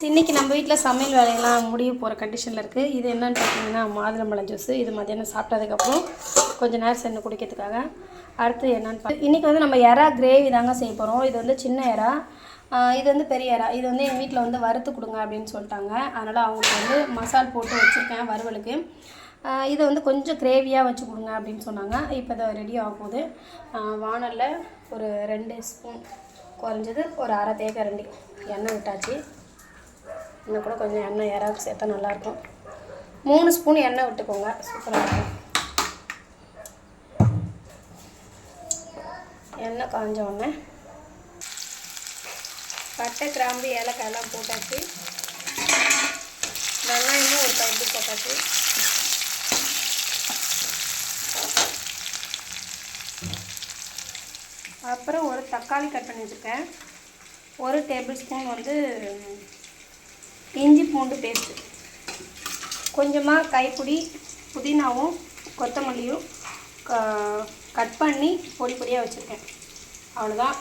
இன்றைக்கி நம்ம வீட்டில் சமையல் வேலையெல்லாம் முடிய போகிற கண்டிஷனில் இருக்குது. இது என்னென்னு பார்த்தீங்கன்னா மாதுளம்பழம் ஜூஸு. இது மத்தியானம் சாப்பிட்டதுக்கப்புறம் கொஞ்சம் நேரம் சென்று குடிக்கிறதுக்காக. அடுத்து என்னென்னு இன்றைக்கி வந்து நம்ம எறா கிரேவி தாங்க செய்ய போகிறோம். இது வந்து சின்ன எறா, இது வந்து பெரிய எறா. இது வந்து எங்கள் வீட்டில் வந்து வறுத்து கொடுங்க அப்படின்னு சொல்லிட்டாங்க. அதனால் அவங்களுக்கு வந்து மசால் போட்டு வச்சுருக்கேன் வறுவலுக்கு. இதை வந்து கொஞ்சம் கிரேவியாக வச்சு கொடுங்க அப்படின்னு சொன்னாங்க. இப்போ இதை ரெடி ஆக போகுது. வானலில் ஒரு 2 ஸ்பூன், குறைஞ்சது ஒரு அரை தேக்கரண்டி எண்ணெய் விட்டாச்சு. இன்னும் கூட கொஞ்சம் எண்ணெய் எறாவுக்கு சேர்த்தா நல்லாயிருக்கும். 3 ஸ்பூன் எண்ணெய் விட்டுக்கோங்க, சூப்பராக இருக்கும். எண்ணெய் காஞ்ச உடனே பட்டை, கிராம்பு, ஏலக்காயெல்லாம் போட்டாச்சு. வெங்காயமும் ஒரு கைப்பிடி போட்டாச்சு. அப்புறம் ஒரு தக்காளி கட் பண்ணி வச்சுருக்கேன். 1 டேபிள் ஸ்பூன் வந்து இஞ்சி பூண்டு பேஸ்ட்டு, கொஞ்சமாக கைப்பிடி புதினாவும் கொத்தமல்லியும் கட் பண்ணி பொடி பொடியாக வச்சுருக்கேன். அவ்வளோதான்.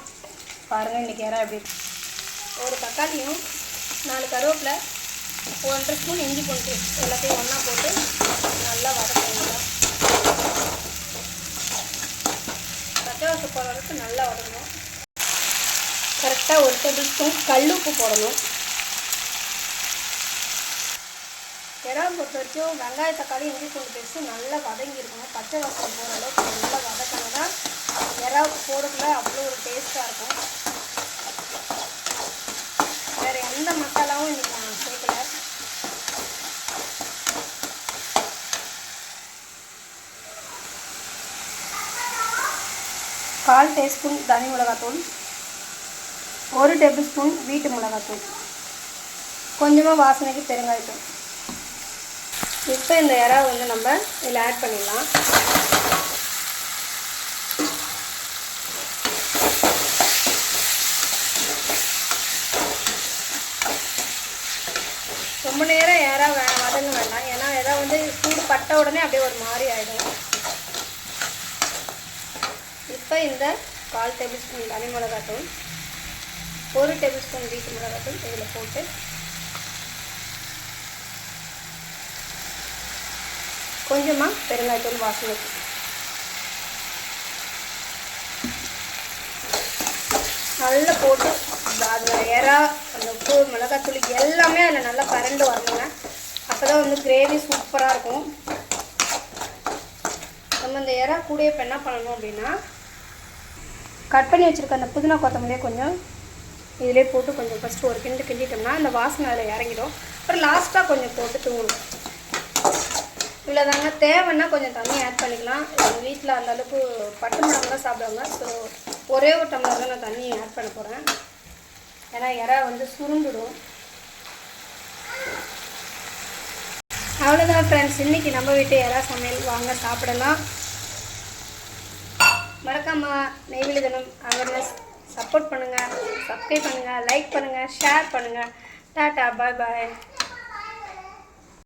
பாருங்கள் இன்றைக்கி எறா எப்படி. ஒரு தக்காளியும் 4 கருவேப்பிலை, 1 ஸ்பூன் இஞ்சி பூண்டு பேஸ்ட் எல்லாத்தையும் ஒன்றா போட்டு நல்லா வதக்கணும். பச்சை வாசம் போகிற அளவுக்கு நல்லா வதக்கணும். கரெக்டாக 1 டேபிள் ஸ்பூன் கல்லுப்பு போடணும். எறா பொறுத்த வரைக்கும் வெங்காய, தக்காளி, இஞ்சி பூண்டு பேஸ்ட்டு நல்லா வதங்கியிருக்கணும். பச்சை வாசம் போகிற அளவுக்கு நல்லா வதக்கினா தான் எறா போடுறதுல அவ்வளோ ஒரு டேஸ்ட்டாக இருக்கும். வேறு எந்த மசாலாவும் இன்றைக்கி நான் சேர்க்கல. கால் டீஸ்பூன் தனி மிளகாத்தூள், 1 டேபிள் ஸ்பூன் வீட்டு மிளகாத்தூள், கொஞ்சமாக வாசனைக்கு பெருங்காயத்தூள். இப்போ இந்த எறா வந்து நம்ம இதில் ஆட் பண்ணிடலாம். ரொம்ப நேரம் எறா வதங்க வேண்டாம், ஏன்னா எறா வந்து சூடு பட்ட உடனே அப்படியே ஒரு மாதிரி ஆகிடும். இப்போ இந்த 1/4 டேபிள் ஸ்பூன் தனி மிளகாத்தூள், 1 டேபிள் ஸ்பூன் வீட்டு மிளகாத்தூள் இதில் போட்டு கொஞ்சமாக பெருங்காயத்தூள் வாசனைக்கு நல்லா போட்டு அதில் எறா, அந்த உப்பு, மிளகாத்தூள் எல்லாமே அதில் நல்லா கரண்டு வரணுங்க. அப்போ தான் வந்து கிரேவி சூப்பராக இருக்கும். நம்ம இந்த எறா கூட இப்போ என்ன பண்ணணும் அப்படின்னா, கட் பண்ணி வச்சுருக்க அந்த புதினா கொத்தமல்லியே கொஞ்சம் இதிலே போட்டு கொஞ்சம் ஃபஸ்ட்டு ஒரு கிண்டிட்டோம்னா அந்த வாசனை அதில் இறங்கிடும். அப்புறம் லாஸ்ட்டாக கொஞ்சம் போட்டு தூங்கணும். இல்லை தாங்க, தேவைன்னா கொஞ்சம் தண்ணி ஆட் பண்ணிக்கலாம். எங்கள் வீட்டில் அந்தளவுக்கு பட்டு மிளகு தான் சாப்பிடுவாங்க. ஸோ ஒரே ஒரு டம்ளர் தான் நான் தண்ணி ஆட் பண்ண போகிறேன். ஏன்னா எறா வந்து சுருண்டுடும். அவ்வளோதான் ஃப்ரெண்ட்ஸ், இன்றைக்கி நம்ம வீட்டு எறா சமையல். வாங்க சாப்பிடலாம். மறக்காமல் நெய்வேலி தினம் அவேர்னஸ் சப்போர்ட் பண்ணுங்கள், சப்ஸ்கிரைப் பண்ணுங்கள், லைக் பண்ணுங்கள், ஷேர் பண்ணுங்கள். டாட்டா, பாய் பாய்.